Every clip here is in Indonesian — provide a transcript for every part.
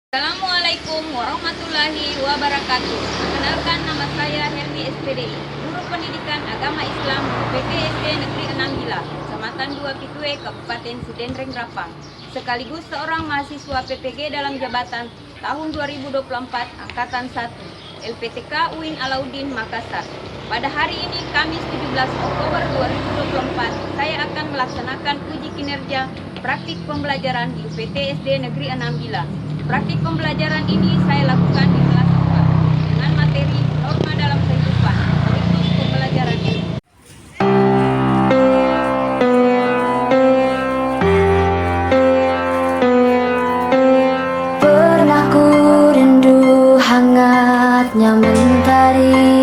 Assalamualaikum warahmatullahi wabarakatuh. Perkenalkan, nama saya Helmi SPDI, Guru Pendidikan Agama Islam UPT SD Negeri 6 Gila, Kecamatan 2 Pitue, Kabupaten Sidendreng Rapang, sekaligus seorang mahasiswa PPG dalam jabatan tahun 2024 Angkatan 1 LPTK UIN Alauddin Makassar. Pada hari ini, Kamis 17 Oktober 2024, saya akan melaksanakan uji kinerja praktik pembelajaran di UPT SD Negeri 6 Gila. Praktik pembelajaran ini saya lakukan di kelas 4 dengan materi norma dalam kehidupan. Berikut pembelajarannya. Pernah ku rindu hangatnya mentari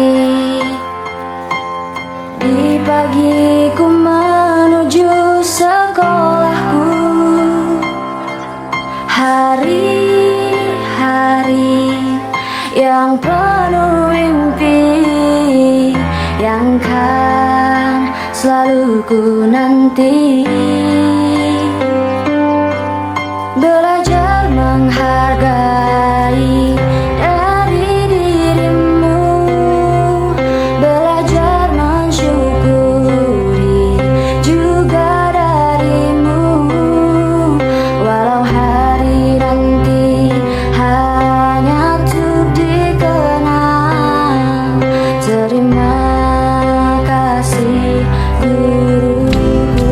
di pagi ku menuju sekolahku. Hari-hari yang penuh mimpi yang kan selalu ku nanti. Belajar menghargai dari dirimu, belajar mensyukuri juga darimu. Walau hari nanti hanya untuk dikenang, terima kasih guruku.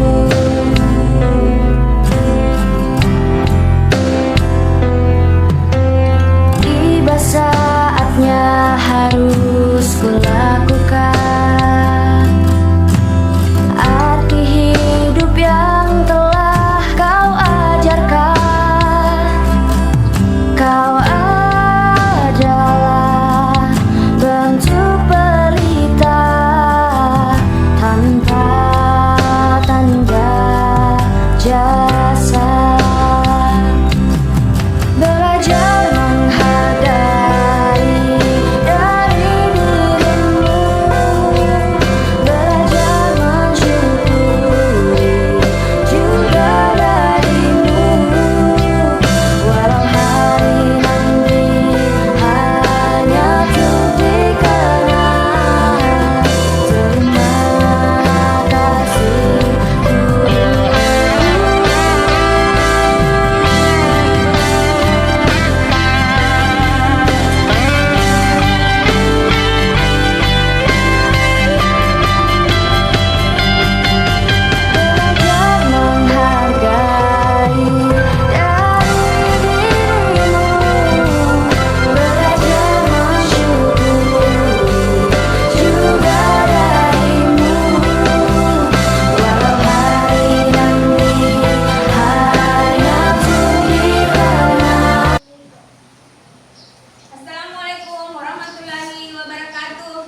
Tiba saatnya harus kulakukan arti hidup yang telah kau ajarkan. Kau adalah bentuk pelita tanpa tanda jasa. Belajar menghargai dari dirimu, belajar mensyukuri juga darimu. Walau hari nanti hanya untuk dikenang, terima kasih guru. Belajar menghargai dari dirimu, belajar mensyukuri juga darimu. Walau hari nanti hanya untuk dikenang. Assalamualaikum warahmatullahi wabarakatuh.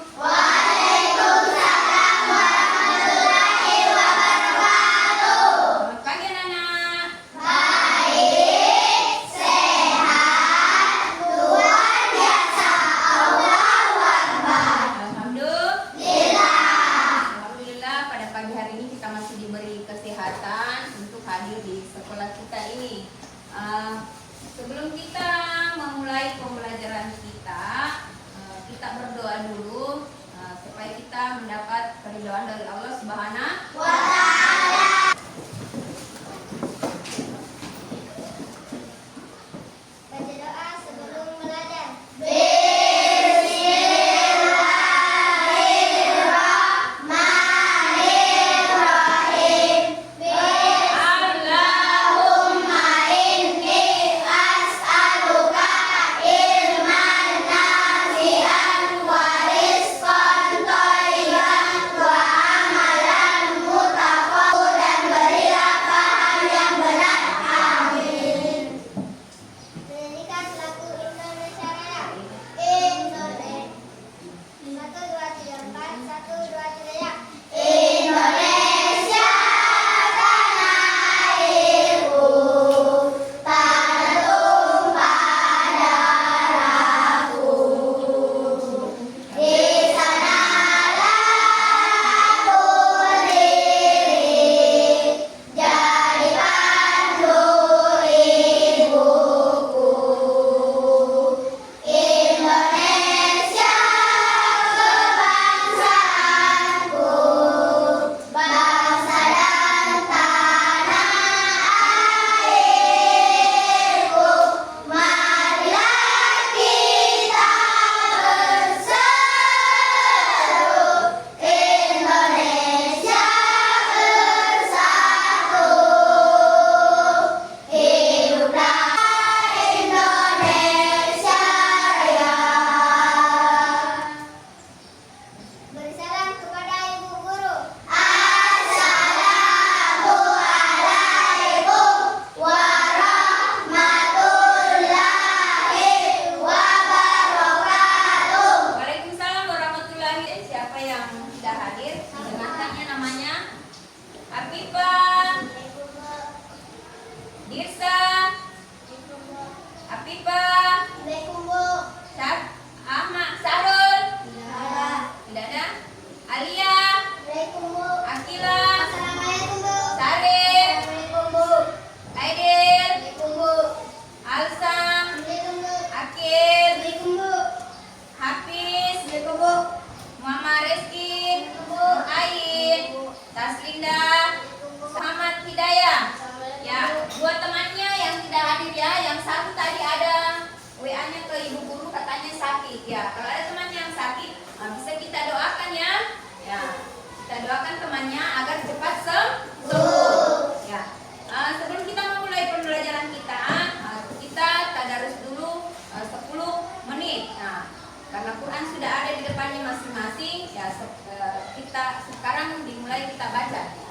Selamat pagi anak-anak. Alhamdulillah, pada pagi hari ini kita masih diberi kesehatan untuk hadir di sekolah kita ini. Sebelum kita memulai pembelajaran kita, kita berdoa dulu supaya kita mendapat keridhaan dari Allah Subhanahu wa Ta'ala. Baca doa sebelum belajar. Allahumma inni as'aluka ilman nafi'an wa rizqan thayyiban wa amalan Afifah, Dirsa, Afifah, Ahmad, Sarul, tidak ada. Alia, Akila, Sarif, Aidil, Alsam, Akil, Hafiz, Muhammad Rizki, Ain, Taslinda, Muhammad Hidayah. Ya, buat temannya yang tidak hadir ya, yang satu tadi ada WA-nya ke ibu guru katanya sakit ya. Kalau ada temannya yang sakit, bisa kita doakan ya. Ya, kita doakan temannya agar cepat sembuh. Ya. Sebelum kita memulai pembelajaran kita, kita tadarus dulu 10 menit. Nah, karena Quran sudah ada di depannya masing-masing, ya kita sekarang dimulai kita baca.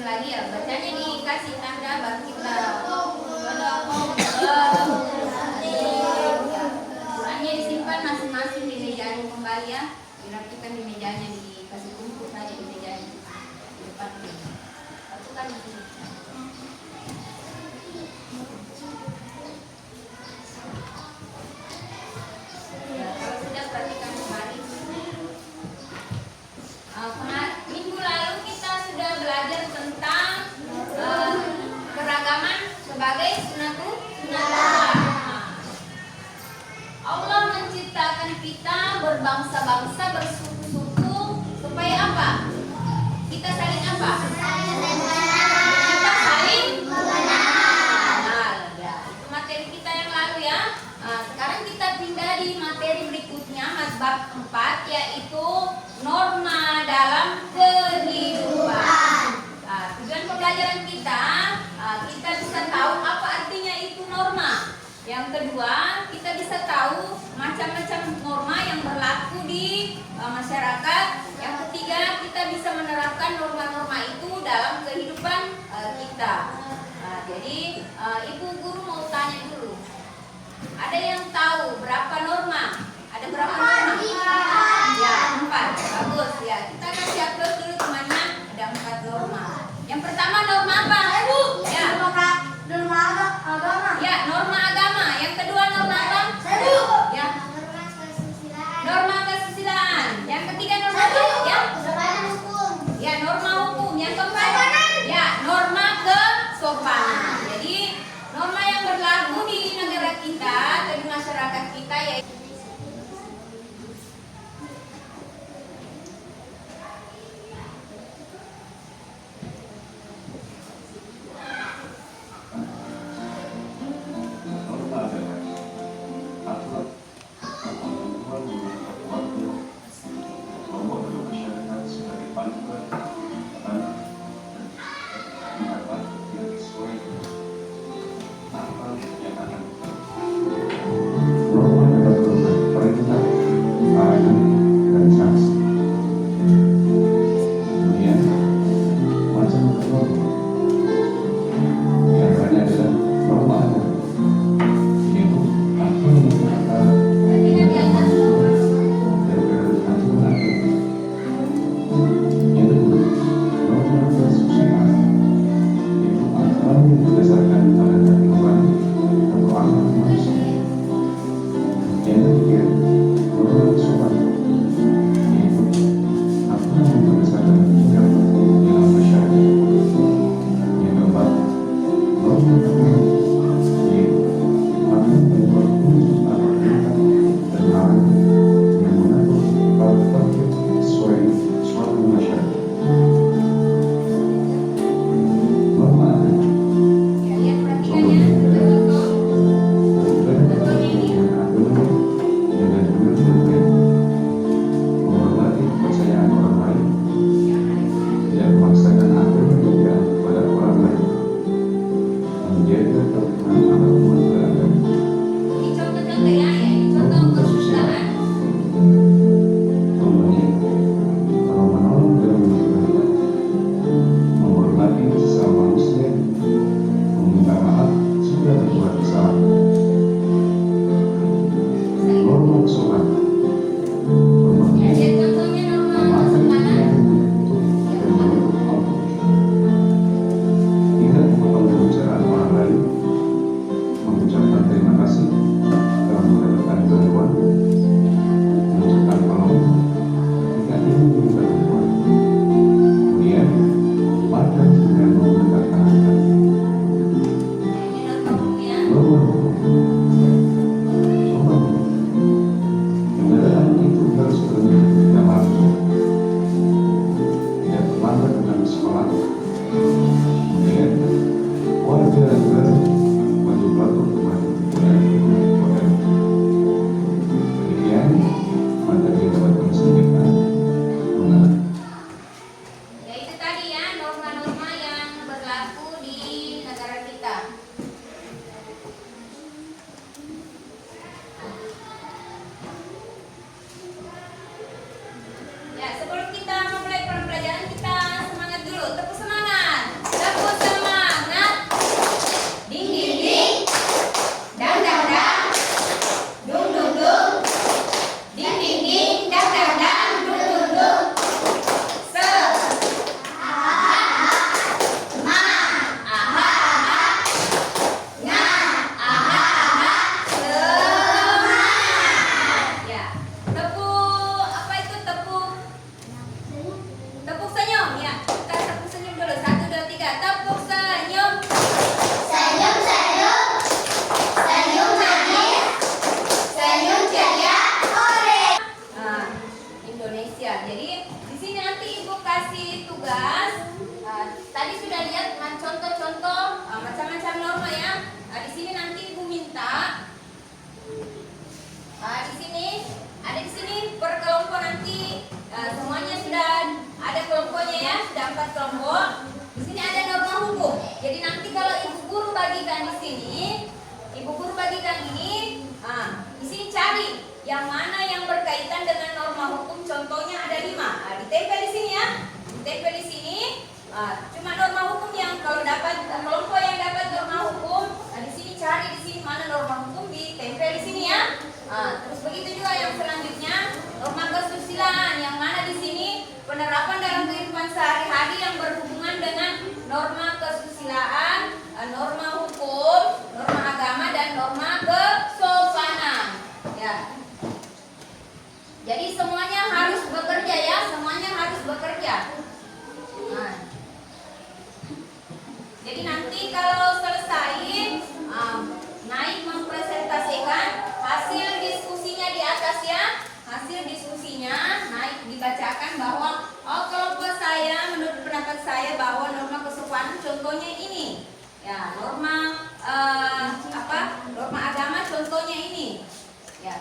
lagi ya, bacanya dikasih tanda baru kita. Qurannya disimpan masing-masing di mejanya kembali ya. Dirapikan di mejanya, dikasih tumpuk saja di mejanya. Di depan ini. Satukan di sini. Ya, kalau sudah perhatikan kembali. Minggu lalu kita sudah belajar tentang keragaman sebagai sunatullah. Allah menciptakan kita berbangsa-bangsa, bersuku-suku supaya apa? Kita saling apa? Kita saling mengenal. Ya, itu materi kita yang lalu ya. Sekarang kita pindah di materi berikutnya, bab 4, yaitu norma dalam kehidupan. Tujuan pembelajaran kita, kita bisa tahu apa artinya itu norma. Yang kedua, kita bisa tahu macam-macam norma yang berlaku di masyarakat. Yang ketiga, kita bisa menerapkan norma-norma itu dalam kehidupan kita. Jadi, Ibu Guru mau tanya dulu. Ada yang tahu berapa norma? Ada berapa norma? Ya, 4. Bagus ya. Kita kasih upload dulu temannya. Ada 4 norma. Yang pertama norma apa? Ya. Norma agama. Ya, norma agama. Yang kedua norma apa? Ya. Norma kesusilaan. Norma kesusilaan. Yang ketiga norma apa? Ya. Kesopanan hukum. Ya, norma hukum. Yang keempat? Ya, norma kesopanan. Jadi, norma yang berlaku di negara kita atau di masyarakat kita yaitu kalau dapat kelompok yang dapat norma hukum, nah di sini cari di sini mana norma hukum, ditempel di sini ya. Terus begitu juga yang selanjutnya norma kesusilaan, yang mana di sini penerapan dalam kehidupan sehari-hari yang berhubungan dengan norma kesusilaan, norma hukum, norma agama, dan norma kesopanan. Ya. Jadi semuanya harus bekerja ya, semuanya harus bekerja. Nah. Jadi nanti kalau selesai naik mempresentasikan hasil diskusinya di atas ya. Hasil diskusinya naik dibacakan bahwa kelompok saya menurut pendapat saya bahwa norma kesopanan contohnya ini. Ya, norma norma agama contohnya ini. Ya.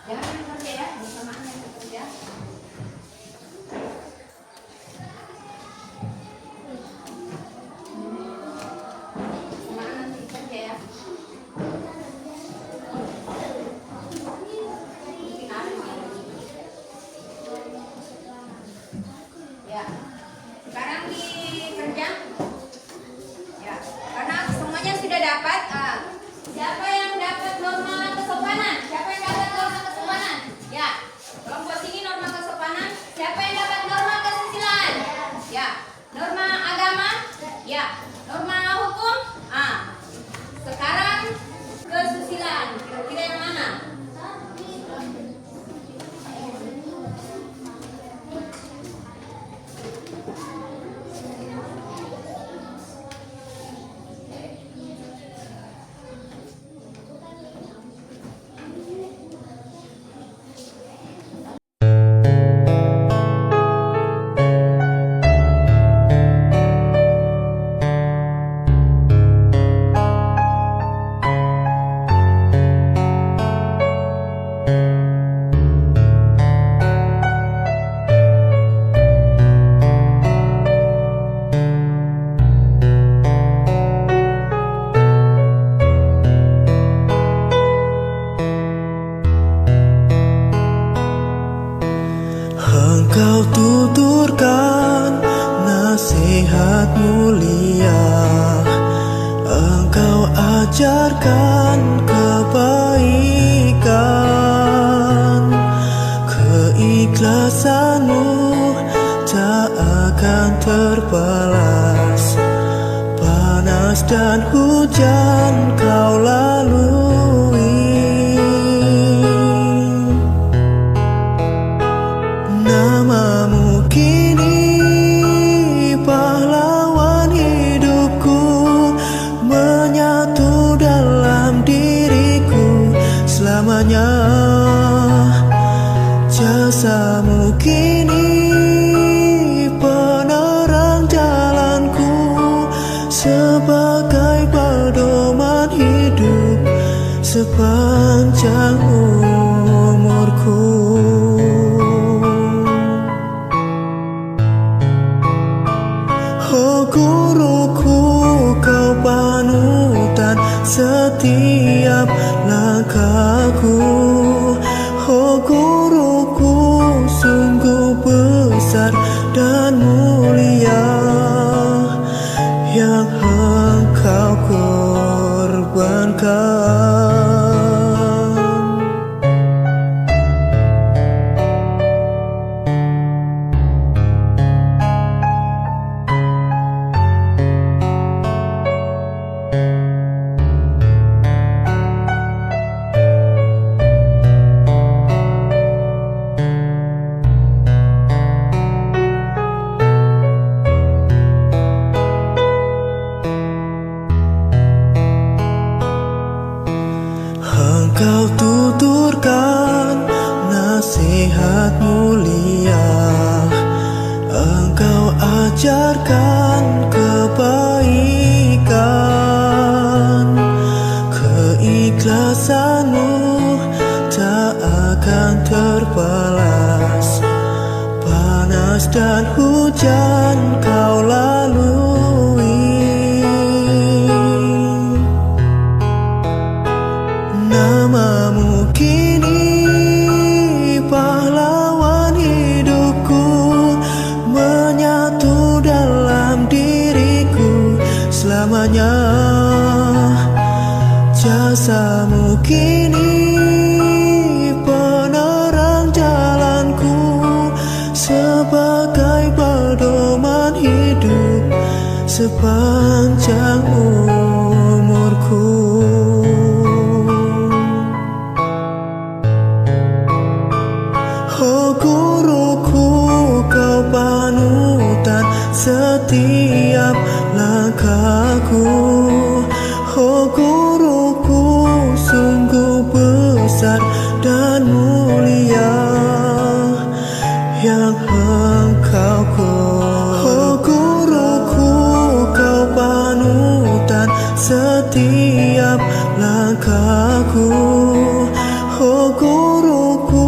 Jangan kerja ya, bersamaan yang bekerja. Semangat nanti kerja ya. Mungkin ada nih. Ya. Sekarang di kerja. Ya. Karena semuanya sudah dapat. Siapa yang dapat norma kesopanan? Siapa yang dapat norma kesopanan? Ya. Kelompok sini norma kesopanan. Siapa yang dapat norma kesusilaan? Ya. Norma agama? Ya. Norma hukum? Sekarang kesusilaan. Kira-kira yang mana? Engkau tuturkan nasihat mulia, Engkau ajarkan kebaikan. Keikhlasanmu tak akan terbalas, panas dan hujan kau lalui. Namamu kini pahlawan hidupku, menyatu dalam diriku selamanya. Jasamu kini penerang jalanku, sebagai pedoman hidup sepanjang umurku. Oh guruku, kau panutan setiap langkahku. Oh guruku, sungguh besar dan mulia yang engkau korbankan. Engkau tuturkan nasihat mulia, Engkau ajarkan kebaikan. Keikhlasanmu tak akan terbalas, panas dan hujan kau lalui. Namamu kini pahlawan hidupku, menyatu dalam diriku selamanya. Jasamu kini penerang jalanku, sebagai pedoman hidup sepanjang umurku. Oh guruku, kau panutan setiap langkahku. Oh guruku, sungguh besar dan mulia yang engkau Oh guruku, kau panutan setiap langkahku. Oh guruku,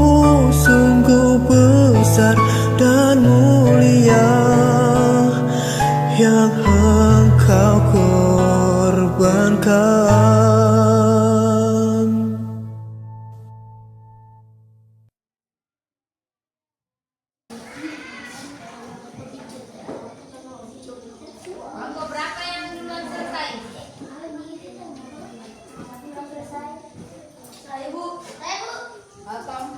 sungguh besar dan mulia yang engkau korbankan. Kelompok berapa yang duluan selesai? Saya Bu.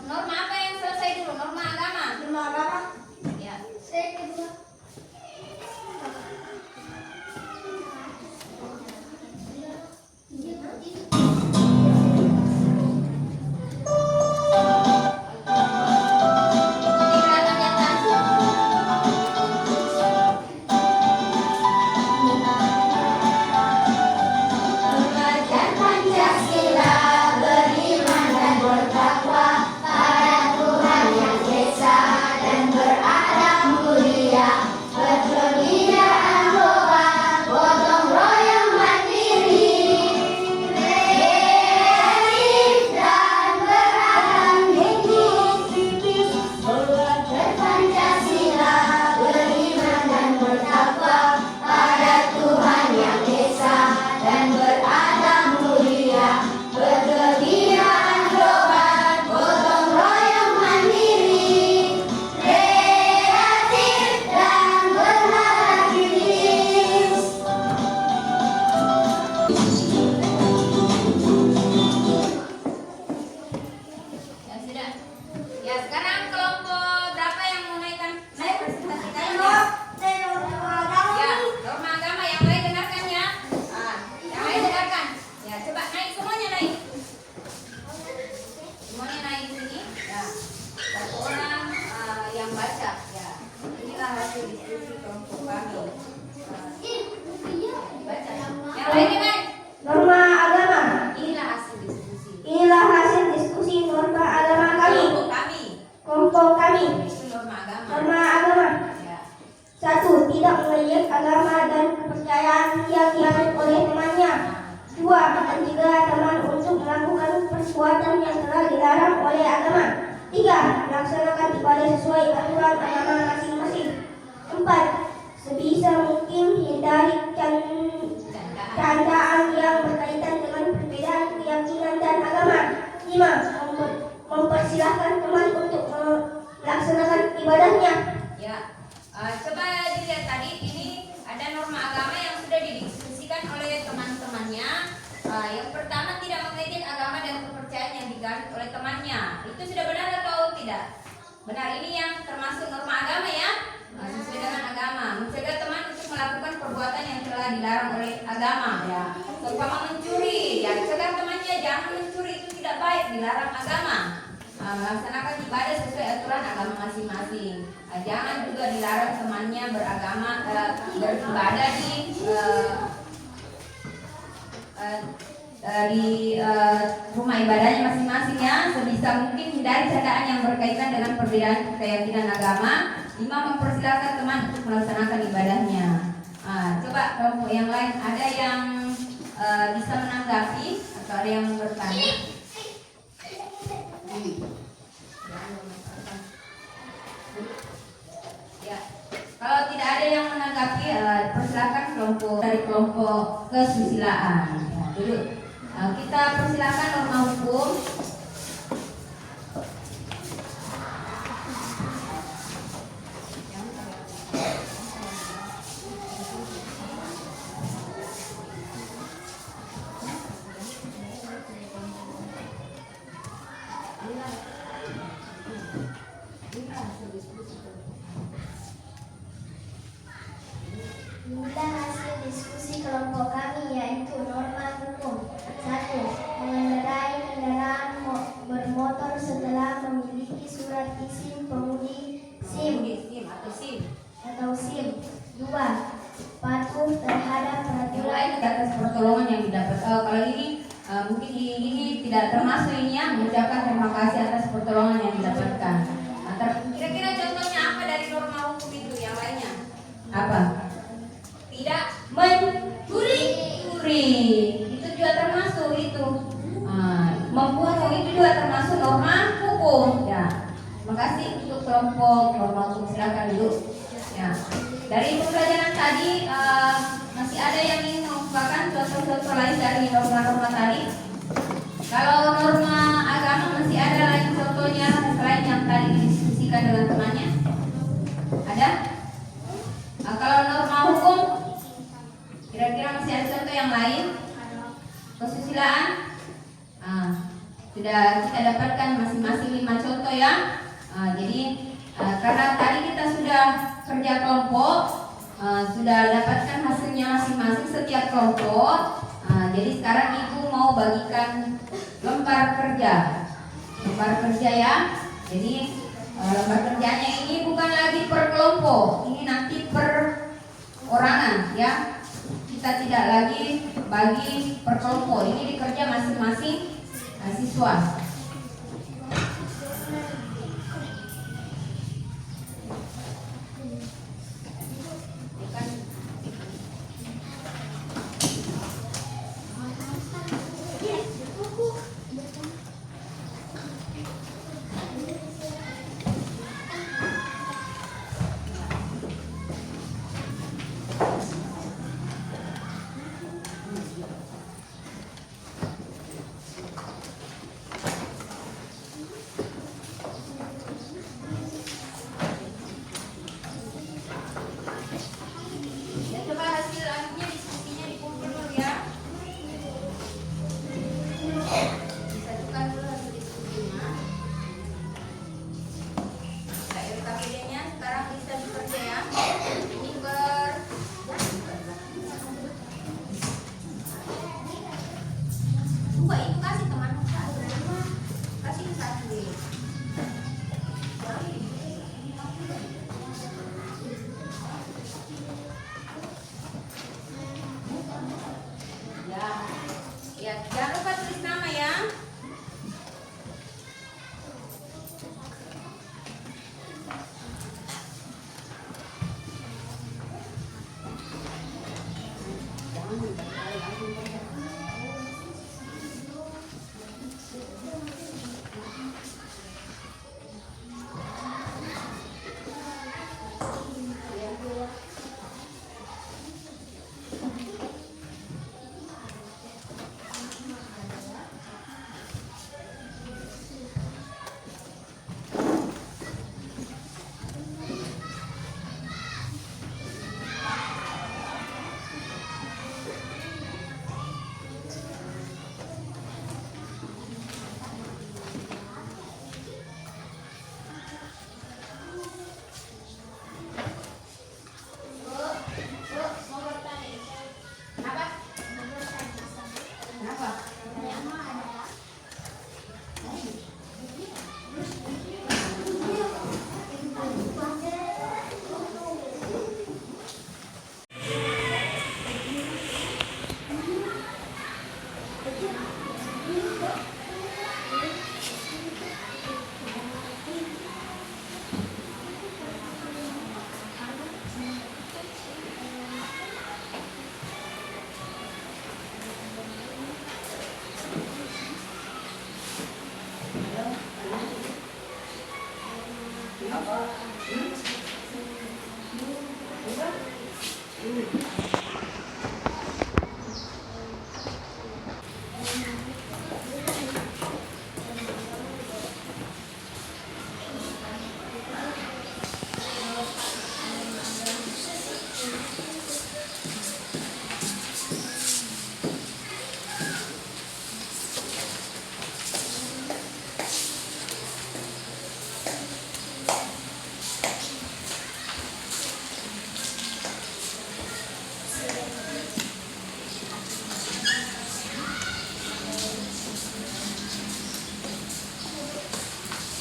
Norma apa yang selesai dulu? Norma agama. Norma agama. Ya. Saya kedua. Kelihatan di atas. Belajar Pancasila, beriman dan bertakwa pada Tuhan Yang Esa dan beradab mulia, berkebudayaan global, gotong royong mandiri, kreatif dan beragam linguistik. Belajar Pancasila, beriman dan bertakwa pada Tuhan Yang Esa dan beradab mulia, berkebudayaan global, gotong royong mandiri, kreatif dan berharap kritis. Ya sudah. Ya sekarang kelompok berapa yang mau naik presentasi kalian ya? Ya, norma agama yang lain dengarkan ya. Yang lain dengarkan. Ya, coba naik semuanya naik. Semuanya naik di sini. Ya. Satu orang yang baca. Ya. Inilah hasil diskusi kelompok kami. Baca. Yang lain dengar. Norma agama. Inilah hasil diskusi. Inilah hasil diskusi norma agama kami. Kelompok kami. Kelompok kami. Itu norma agama. Norma agama. Ya. 1. Tidak melihat agama dan kepercayaan yang dianut oleh temannya. 2. Mencegah teman untuk melakukan perbuatan yang telah dilarang oleh agama. 3. Melaksanakan ibadah sesuai aturan agama masing-masing. 4. Sebisa mungkin hindari candaan yang berkaitan dengan perbedaan keyakinan dan agama. 5. Mempersilahkan teman untuk melaksanakan ibadahnya. Ya, coba dilihat tadi ini ada norma agama yang sudah didiskusikan oleh teman-temannya. Yang pertama, tidak mengejek agama dan kepercayaan yang diganut oleh temannya. Itu sudah benar atau tidak? Benar, ini yang termasuk norma agama ya. Sesuai dengan agama, mencegah teman untuk melakukan perbuatan yang telah dilarang oleh agama. Ya, seumpama mencuri, ya cegah temannya jangan mencuri, itu tidak baik, dilarang agama. Melaksanakan ibadah sesuai aturan agama masing-masing. Jangan juga dilarang temannya beragama beribadah di rumah ibadahnya masing-masing ya. Sebisa mungkin hindari candaan yang berkaitan dengan perbedaan keyakinan agama. 5. Mempersilahkan teman untuk melaksanakan ibadahnya. Coba kelompok yang lain ada yang bisa menanggapi atau ada yang bertanya? Ya. ada yang menanggapi, persilakan kelompok dari kelompok kesusilaan. Ya, dulu kita persilakan norma hukum. Inilah hasil diskusi kelompok kami, yaitu norma hukum. 1. Mengendarai kendaraan bermotor setelah memiliki surat izin pengemudi atau SIM. 2. Patuh terhadap Yang peraturan. lain atas pertolongan yang didapat. Kalau ini mungkin ini tidak termasuk ini ya, mengucapkan terima kasih atas pertolongan yang didapatkan. Kira-kira contohnya apa dari norma hukum itu yang lainnya? Apa? Tidak mencuri. Itu juga termasuk itu. Membunuh itu juga termasuk norma hukum. Ya. Terima kasih untuk kelompok norma hukum, silakan dulu. Ya. Dari pembelajaran tadi masih ada yang ingin mengumpulkan contoh-contoh lain dari norma-norma tadi. Kalau norma agama masih ada lagi contohnya selain yang tadi didiskusikan dengan temannya? Ada? Kalau norma hukum, kira-kira masih ada contoh yang lain? Kesusilaan? Sudah kita dapatkan masing-masing 5 contoh ya. Jadi karena tadi kita sudah kerja kelompok, sudah dapatkan hasilnya masing-masing setiap kelompok. Jadi sekarang ibu mau bagikan lembar kerja ya. Jadi lembar kerjanya ini bukan lagi per kelompok, ini nanti per orangan ya. Kita tidak lagi bagi per kelompok, ini dikerja masing-masing siswa.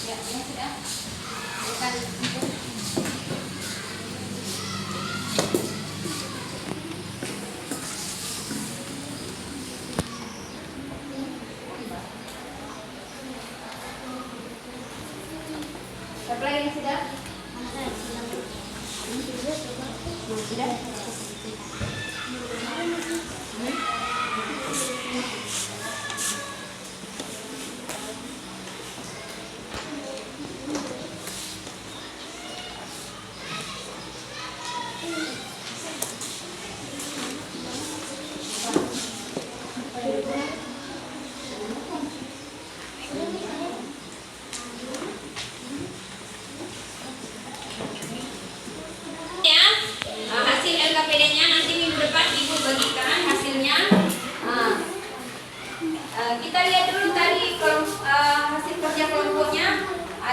Ya, ini sudah. Bukan untuk supply yang sudah. Sudah. Ya, hasil LKPD-nya nanti minggu depan Ibu bagikan hasilnya. Kita lihat dulu tadi hasil kerja kelompoknya.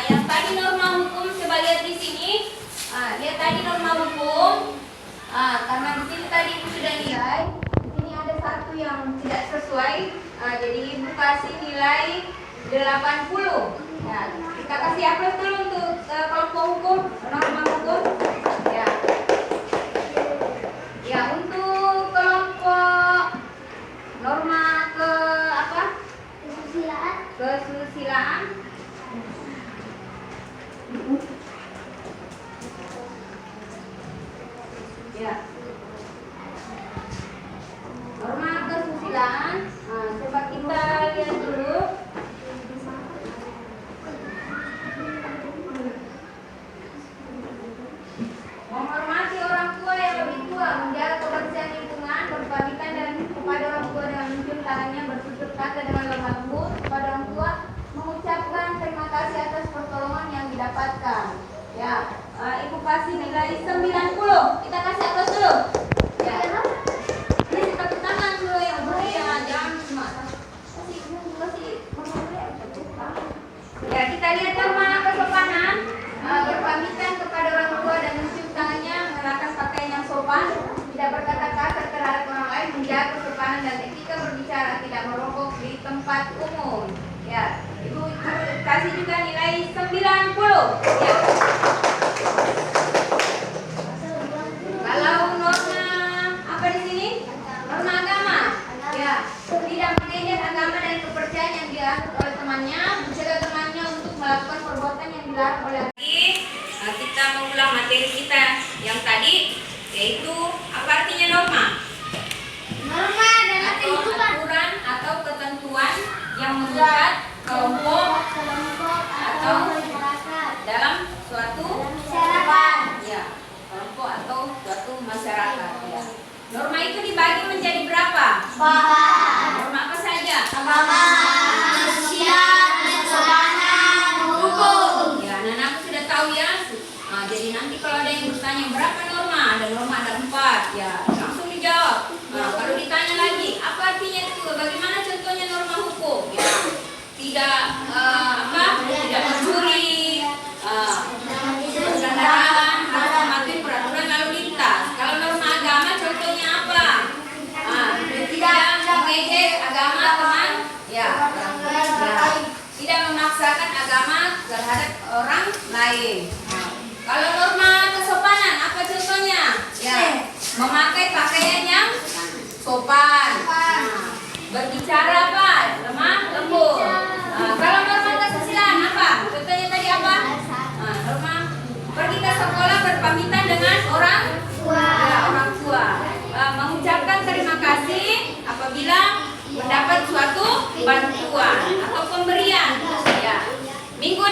Yang tadi norma hukum, coba lihat di sini. Lihat tadi norma hukum. Karena di sini tadi Ibu sudah nilai. Di sini ada satu yang tidak sesuai. Jadi Ibu kasih nilai 80. Ya, kita kasih aplaus dulu untuk kelompok hukum, norma hukum. Ya. Ya, untuk kelompok norma ke apa? Kesusilaan. Ya. Norma kesusilaan. Coba kita lihat dulu. Menghormati orang tua yang lebih tua, menjaga kebersihan lingkungan, berpamitan dan kepada orang tua dengan mencium tangannya, bertutur kata dengan lemah lembut kepada orang tua, mengucapkan terima kasih atas pertolongan yang didapatkan. Ya, Ibu kasih nilai 90. Kita kasih aplaus dulu. Ya. Ini tepuk tangan dulu yang berian, jangan cuma kasih. Ya, kita lihat norma kesopanan. Berpamitan kepada orang tua dan mencium tangannya, mengenakan pakaian yang sopan, tidak berkata kasar terhadap orang lain, menjaga kesopanan dan etika berbicara, tidak merokok di tempat umum. Ya, Ibu kasih juga nilai 90. Ya. Kalau norma apa di sini? Norma agama. Ya, tidak mengejek agama dan kepercayaan yang dianut oleh temannya, mencegah temannya untuk melakukan perbuatan yang dilarang oleh kita mengulang materi kita yang tadi, yaitu apa artinya norma? Norma adalah Atau aturan atau ketentuan yang mengikat kelompok atau dalam suatu masyarakat. ya, kelompok atau suatu masyarakat. Ya. Norma itu dibagi menjadi berapa? Norma apa saja? Agama, manusia, kesopanan, hukum. Ya, anak-anak sudah tahu ya. Jadi nanti kalau ada yang bertanya berapa norma, ada 4. Ya, langsung dijawab. Kalau ditanya lagi, apa artinya itu? Bagaimana contohnya norma hukum? Ya, tidak tidak mencuri, berkendaraan, harus mematuhi peraturan lalu lintas. Kalau norma agama contohnya apa? Tidak mengejek agama teman. Ya, tidak memaksakan agama terhadap orang lain. Kalau norma kesopanan apa contohnya? Ya, memakai pakaian yang sopan. Berbicara apa? Lemah lembut. Kalau norma kesusilaan apa? Contohnya tadi apa? Norma pergi ke sekolah berpamitan dengan orang tua. Ya, orang tua. Mengucapkan terima kasih apabila mendapat suatu bantuan atau pemberian. Ya. Minggu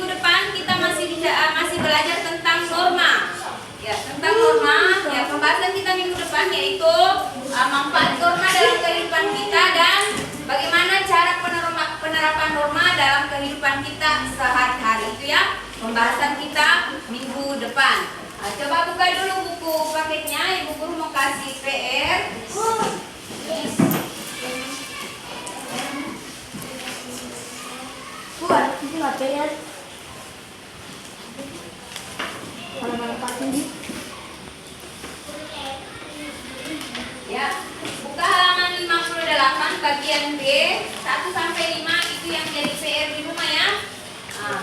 depan kita masih belajar tentang norma. Ya, tentang norma. Ya, kita sehari-hari. Itu ya pembahasan kita minggu depan. Coba buka dulu buku paketnya. Ibu guru mau kasih PR. Buat itu materi halaman 4 ini. Ya, buka halaman 58 bagian B 1 sampai 5 itu yang jadi PR di rumah ya. Nah,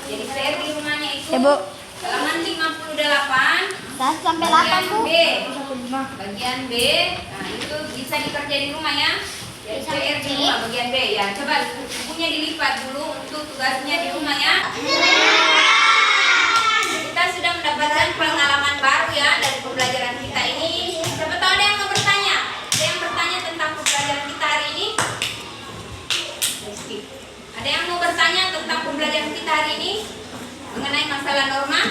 jadi PR di rumahnya itu Ya, Bu. halaman 58 1 sampai bagian 8, Bu. B. Bagian B. Nah, itu bisa dikerja di rumah ya. Jadi PR di rumah bagian B ya. Coba bukunya dilipat dulu untuk tugasnya di rumah ya. Kita sudah mendapatkan pengalaman baru ya dari pembelajaran kita ini. Siapa tahu ada yang mau bertanya? Ada yang bertanya tentang pembelajaran kita hari ini? Ada yang mau bertanya tentang pembelajaran kita hari ini mengenai masalah norma?